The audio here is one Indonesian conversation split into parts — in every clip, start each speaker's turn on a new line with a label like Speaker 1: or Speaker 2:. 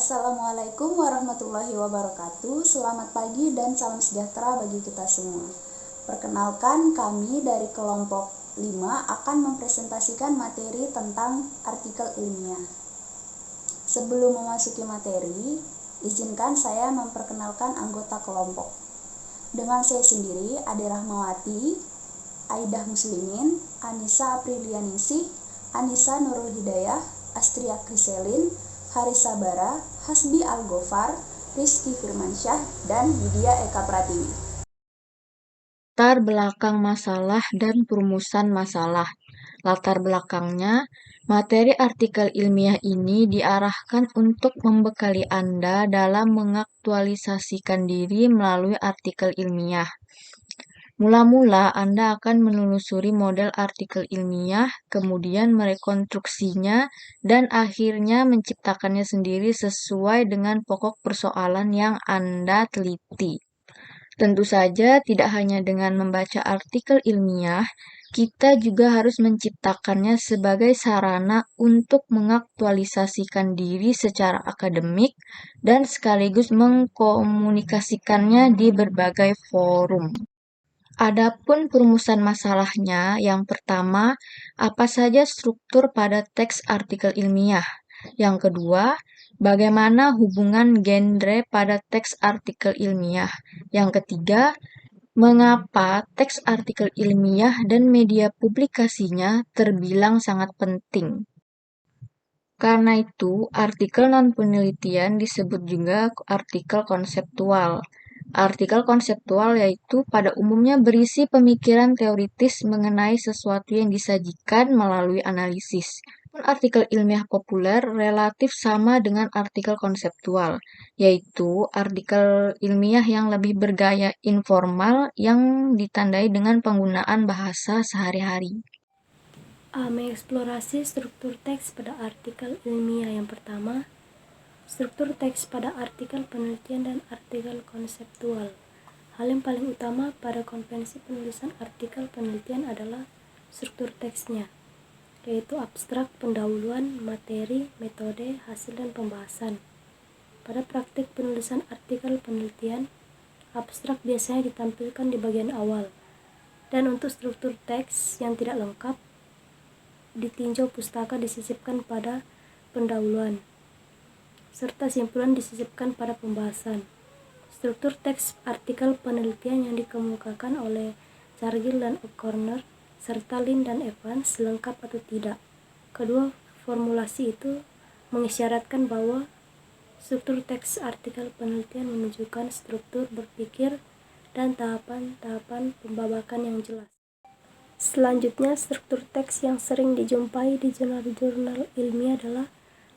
Speaker 1: Assalamualaikum warahmatullahi wabarakatuh. Selamat pagi dan salam sejahtera bagi kita semua. Perkenalkan, kami dari kelompok 5 akan mempresentasikan materi tentang artikel ilmiah. Sebelum memasuki materi, izinkan saya memperkenalkan anggota kelompok. Dengan saya sendiri, Ade Rahmawati, Aidah Muslimin, Anissa Aprilianingsih, Anissa Nurul Hidayah, Astria Kriselin, Harisa Bara, Hasbi Al-Gofar, Rizky Firmansyah, dan Widya Eka Pratiwi.
Speaker 2: Latar belakang masalah dan perumusan masalah. Latar belakangnya, materi artikel ilmiah ini diarahkan untuk membekali Anda dalam mengaktualisasikan diri melalui artikel ilmiah. Mula-mula Anda akan menelusuri model artikel ilmiah, kemudian merekonstruksinya, dan akhirnya menciptakannya sendiri sesuai dengan pokok persoalan yang Anda teliti. Tentu saja tidak hanya dengan membaca artikel ilmiah, kita juga harus menciptakannya sebagai sarana untuk mengaktualisasikan diri secara akademik dan sekaligus mengkomunikasikannya di berbagai forum. Adapun perumusan masalahnya, yang pertama, apa saja struktur pada teks artikel ilmiah? Yang kedua, bagaimana hubungan genre pada teks artikel ilmiah? Yang ketiga, mengapa teks artikel ilmiah dan media publikasinya terbilang sangat penting? Karena itu, artikel non-penelitian disebut juga artikel konseptual. Artikel konseptual yaitu pada umumnya berisi pemikiran teoritis mengenai sesuatu yang disajikan melalui analisis. Artikel ilmiah populer relatif sama dengan artikel konseptual, yaitu artikel ilmiah yang lebih bergaya informal yang ditandai dengan penggunaan bahasa sehari-hari.
Speaker 3: Mengeksplorasi struktur teks pada artikel ilmiah. Yang pertama, struktur teks pada artikel penelitian dan artikel konseptual. Hal yang paling utama pada konvensi penulisan artikel penelitian adalah struktur teksnya, yaitu abstrak, pendahuluan, materi, metode, hasil, dan pembahasan. Pada praktik penulisan artikel penelitian, abstrak biasanya ditampilkan di bagian awal, dan untuk struktur teks yang tidak lengkap, ditinjau pustaka disisipkan pada pendahuluan, serta simpulan disisipkan pada pembahasan. Struktur teks artikel penelitian yang dikemukakan oleh Cargill dan O'Connor serta Lin dan Evans lengkap atau tidak. Kedua formulasi itu mengisyaratkan bahwa struktur teks artikel penelitian menunjukkan struktur berpikir dan tahapan-tahapan pembabakan yang jelas. Selanjutnya, struktur teks yang sering dijumpai di jurnal-jurnal ilmiah adalah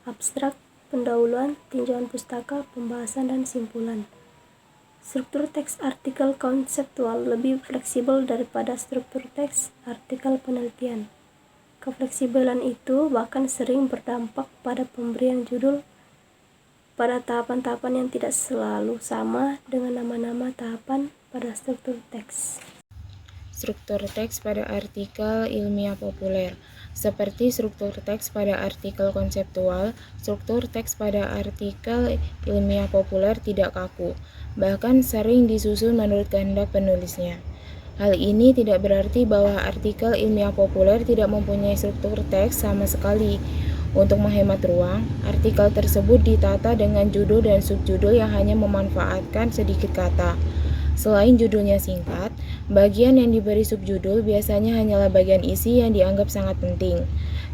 Speaker 3: abstrak, pendahuluan, tinjauan pustaka, pembahasan, dan simpulan. Struktur teks artikel konseptual lebih fleksibel daripada struktur teks artikel penelitian. Kefleksibelan itu bahkan sering berdampak pada pemberian judul pada tahapan-tahapan yang tidak selalu sama dengan nama-nama tahapan pada struktur teks.
Speaker 4: Struktur teks pada artikel ilmiah populer. Seperti struktur teks pada artikel konseptual, struktur teks pada artikel ilmiah populer tidak kaku, bahkan sering disusun menurut kehendak penulisnya. Hal ini tidak berarti bahwa artikel ilmiah populer tidak mempunyai struktur teks sama sekali. Untuk menghemat ruang, artikel tersebut ditata dengan judul dan subjudul yang hanya memanfaatkan sedikit kata. Selain judulnya singkat, bagian yang diberi subjudul biasanya hanyalah bagian isi yang dianggap sangat penting,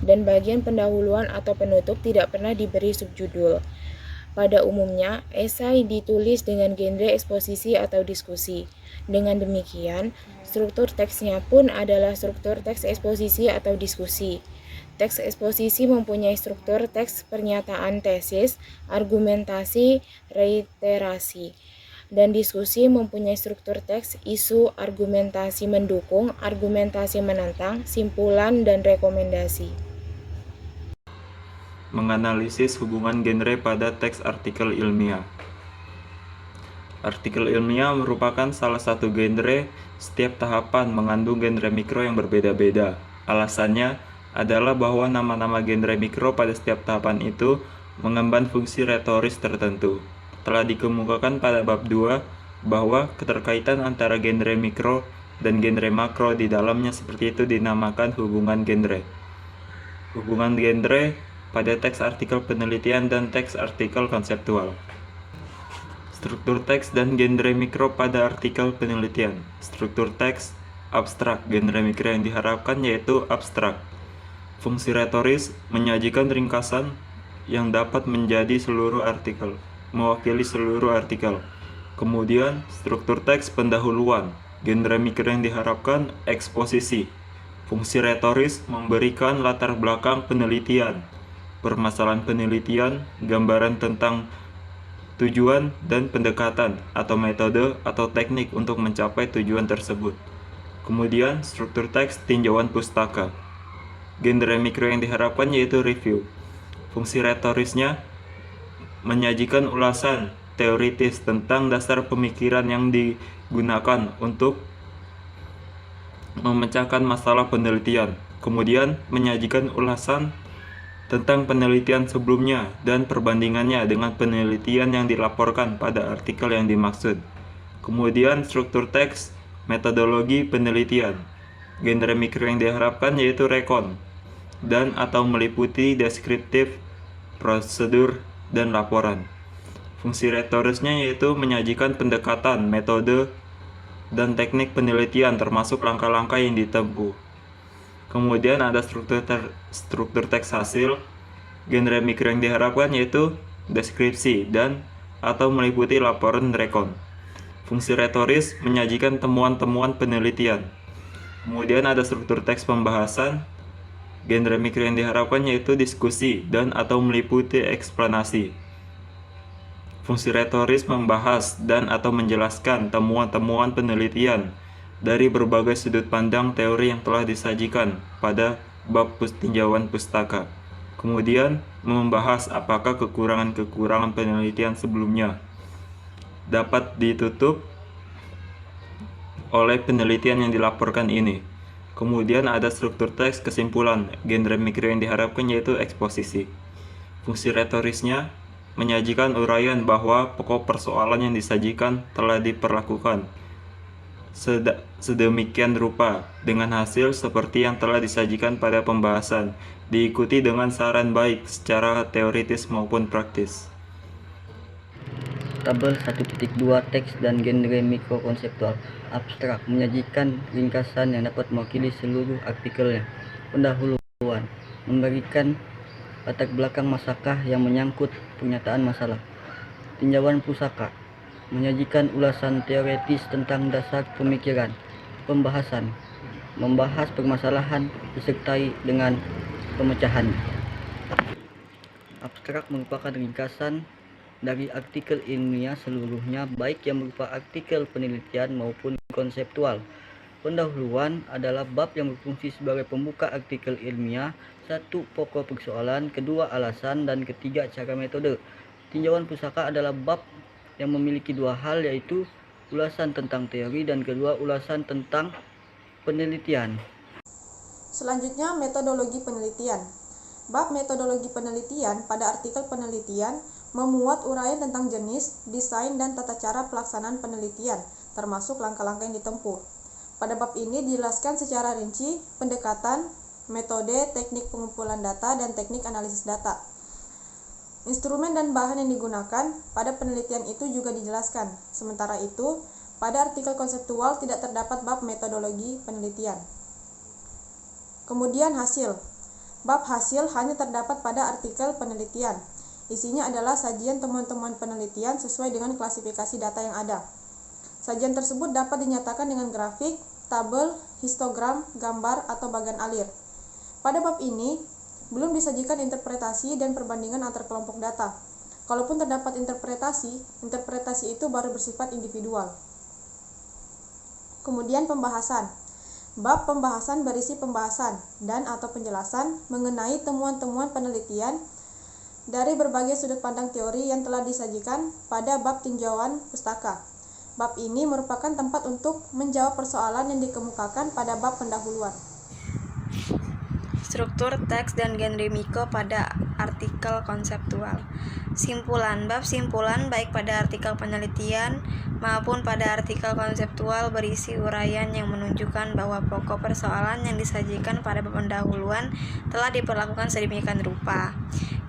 Speaker 4: dan bagian pendahuluan atau penutup tidak pernah diberi subjudul. Pada umumnya, esai ditulis dengan genre eksposisi atau diskusi. Dengan demikian, struktur teksnya pun adalah struktur teks eksposisi atau diskusi. Teks eksposisi mempunyai struktur teks pernyataan tesis, argumentasi, reiterasi. Dan diskusi mempunyai struktur teks, isu, argumentasi mendukung, argumentasi menentang, simpulan, dan rekomendasi.
Speaker 5: Menganalisis hubungan genre pada teks artikel ilmiah. Artikel ilmiah merupakan salah satu genre. Setiap tahapan mengandung genre mikro yang berbeda-beda. Alasannya adalah bahwa nama-nama genre mikro pada setiap tahapan itu mengemban fungsi retoris tertentu. Telah dikemukakan pada bab 2 bahwa keterkaitan antara genre mikro dan genre makro di dalamnya seperti itu dinamakan hubungan genre. Hubungan genre pada teks artikel penelitian dan teks artikel konseptual. Struktur teks dan genre mikro pada artikel penelitian. Struktur teks abstrak, genre mikro yang diharapkan yaitu abstrak. Fungsi retoris menyajikan ringkasan yang dapat menjadi seluruh artikel, mewakili seluruh artikel. Kemudian, struktur teks pendahuluan, genre mikro yang diharapkan eksposisi. Fungsi retoris memberikan latar belakang penelitian, permasalahan penelitian, gambaran tentang tujuan dan pendekatan atau metode atau teknik untuk mencapai tujuan tersebut. Kemudian, struktur teks tinjauan pustaka. Genre mikro yang diharapkan yaitu review. Fungsi retorisnya menyajikan ulasan teoritis tentang dasar pemikiran yang digunakan untuk memecahkan masalah penelitian. Kemudian, menyajikan ulasan tentang penelitian sebelumnya dan perbandingannya dengan penelitian yang dilaporkan pada artikel yang dimaksud. Kemudian struktur teks, metodologi penelitian. Genre mikro yang diharapkan yaitu rekon dan atau meliputi deskriptif, prosedur, dan laporan. Fungsi retorisnya yaitu menyajikan pendekatan, metode, dan teknik penelitian termasuk langkah-langkah yang ditempuh. Kemudian ada struktur teks hasil. Genre mikro yang diharapkan yaitu deskripsi dan atau meliputi laporan rekon. Fungsi retoris menyajikan temuan-temuan penelitian. Kemudian ada struktur teks pembahasan. Genre mikro yang diharapkan yaitu diskusi dan atau meliputi eksplanasi. Fungsi retoris membahas dan atau menjelaskan temuan-temuan penelitian dari berbagai sudut pandang teori yang telah disajikan pada bab tinjauan pustaka. Kemudian, membahas apakah kekurangan-kekurangan penelitian sebelumnya dapat ditutup oleh penelitian yang dilaporkan ini. Kemudian ada struktur teks kesimpulan. Genre mikro yang diharapkan yaitu eksposisi. Fungsi retorisnya menyajikan uraian bahwa pokok persoalan yang disajikan telah diperlakukan sedemikian rupa dengan hasil seperti yang telah disajikan pada pembahasan, diikuti dengan saran baik secara teoritis maupun praktis.
Speaker 6: Tabel 1.2 teks dan genre mikrokonseptual abstrak menyajikan ringkasan yang dapat mewakili seluruh artikelnya. Pendahuluan memberikan latar belakang masalah yang menyangkut pernyataan masalah. Tinjauan pusaka menyajikan ulasan teoretis tentang dasar pemikiran. Pembahasan membahas permasalahan disertai dengan pemecahan. Abstrak merupakan ringkasan dari artikel ilmiah seluruhnya, baik yang berupa artikel penelitian maupun konseptual. Pendahuluan adalah bab yang berfungsi sebagai pembuka artikel ilmiah. 1. Pokok persoalan, 2. Alasan, dan 3. Cara metode. Tinjauan pusaka adalah bab yang memiliki 2 hal, yaitu ulasan tentang teori dan kedua ulasan tentang penelitian.
Speaker 7: Selanjutnya, metodologi penelitian. Bab metodologi penelitian pada artikel penelitian memuat uraian tentang jenis, desain, dan tata cara pelaksanaan penelitian, termasuk langkah-langkah yang ditempuh. Pada bab ini dijelaskan secara rinci pendekatan, metode, teknik pengumpulan data, dan teknik analisis data. Instrumen dan bahan yang digunakan pada penelitian itu juga dijelaskan. Sementara itu, pada artikel konseptual tidak terdapat bab metodologi penelitian. Kemudian hasil. Bab hasil hanya terdapat pada artikel penelitian. Isinya adalah sajian temuan-temuan penelitian sesuai dengan klasifikasi data yang ada. Sajian tersebut dapat dinyatakan dengan grafik, tabel, histogram, gambar, atau bagan alir. Pada bab ini, belum disajikan interpretasi dan perbandingan antar kelompok data. Kalaupun terdapat interpretasi itu baru bersifat individual. Kemudian pembahasan. Bab pembahasan berisi pembahasan dan atau penjelasan mengenai temuan-temuan penelitian dari berbagai sudut pandang teori yang telah disajikan pada bab tinjauan pustaka. Bab ini merupakan tempat untuk menjawab persoalan yang dikemukakan pada bab pendahuluan.
Speaker 8: struktur teks dan genre Miko pada artikel konseptual. Simpulan. Bab simpulan baik pada artikel penelitian maupun pada artikel konseptual berisi uraian yang menunjukkan bahwa pokok persoalan yang disajikan pada bab pendahuluan telah diperlakukan sedemikian rupa.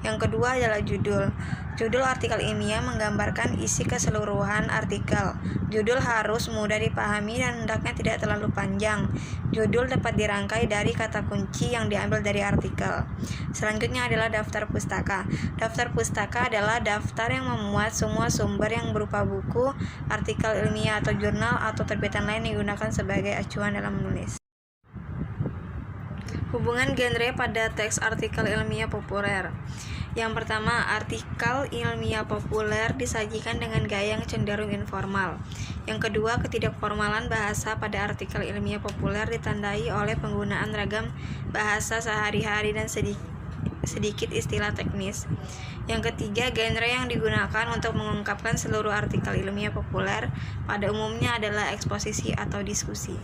Speaker 8: Yang kedua adalah judul. Judul artikel ilmiah menggambarkan isi keseluruhan artikel. Judul harus mudah dipahami dan hendaknya tidak terlalu panjang. Judul dapat dirangkai dari kata kunci yang diambil dari artikel. Selanjutnya adalah daftar pustaka. Daftar pustaka adalah daftar yang memuat semua sumber yang berupa buku, artikel ilmiah atau jurnal atau terbitan lain yang digunakan sebagai acuan dalam menulis. Hubungan genre pada teks artikel ilmiah populer. Yang pertama, artikel ilmiah populer disajikan dengan gaya yang cenderung informal. Yang kedua, ketidakformalan bahasa pada artikel ilmiah populer ditandai oleh penggunaan ragam bahasa sehari-hari dan sedikit istilah teknis. Yang ketiga, genre yang digunakan untuk mengungkapkan seluruh artikel ilmiah populer pada umumnya adalah eksposisi atau diskusi.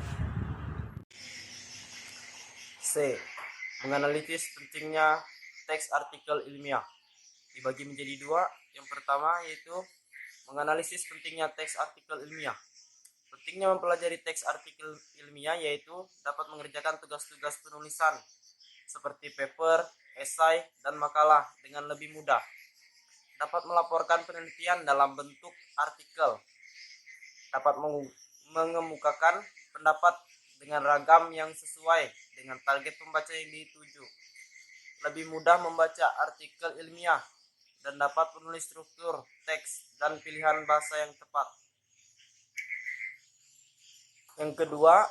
Speaker 9: C. Menganalisis pentingnya teks artikel ilmiah. Dibagi menjadi dua. Yang pertama yaitu menganalisis pentingnya teks artikel ilmiah. Pentingnya mempelajari teks artikel ilmiah yaitu dapat mengerjakan tugas-tugas penulisan seperti paper, esai, dan makalah dengan lebih mudah. Dapat melaporkan penelitian dalam bentuk artikel. Dapat mengemukakan pendapat dengan ragam yang sesuai dengan target pembaca yang dituju. Lebih mudah membaca artikel ilmiah dan dapat menulis struktur teks dan pilihan bahasa yang tepat. Yang kedua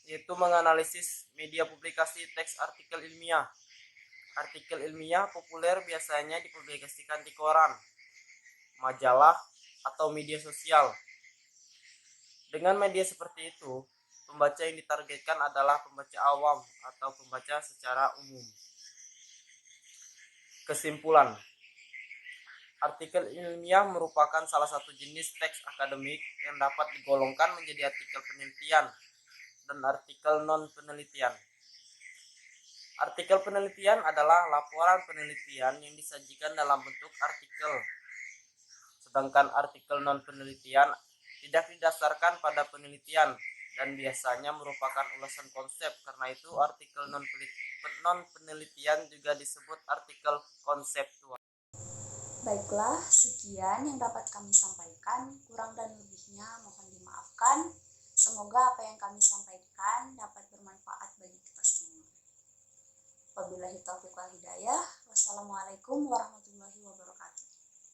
Speaker 9: yaitu menganalisis media publikasi teks artikel ilmiah. Artikel ilmiah populer biasanya dipublikasikan di koran, majalah, atau media sosial. Dengan media seperti itu, pembaca yang ditargetkan adalah pembaca awam atau pembaca secara umum. Kesimpulan, artikel ilmiah merupakan salah satu jenis teks akademik yang dapat digolongkan menjadi artikel penelitian dan artikel non-penelitian. Artikel penelitian adalah laporan penelitian yang disajikan dalam bentuk artikel. Sedangkan artikel non-penelitian tidak didasarkan pada penelitian dan biasanya merupakan ulasan konsep. Karena itu artikel non-penelitian juga disebut artikel konseptual.
Speaker 1: Baiklah, sekian yang dapat kami sampaikan. Kurang dan lebihnya mohon dimaafkan. Semoga apa yang kami sampaikan dapat bermanfaat bagi kita semua. Wabillahi taufiq wal hidayah. Wassalamualaikum warahmatullahi wabarakatuh.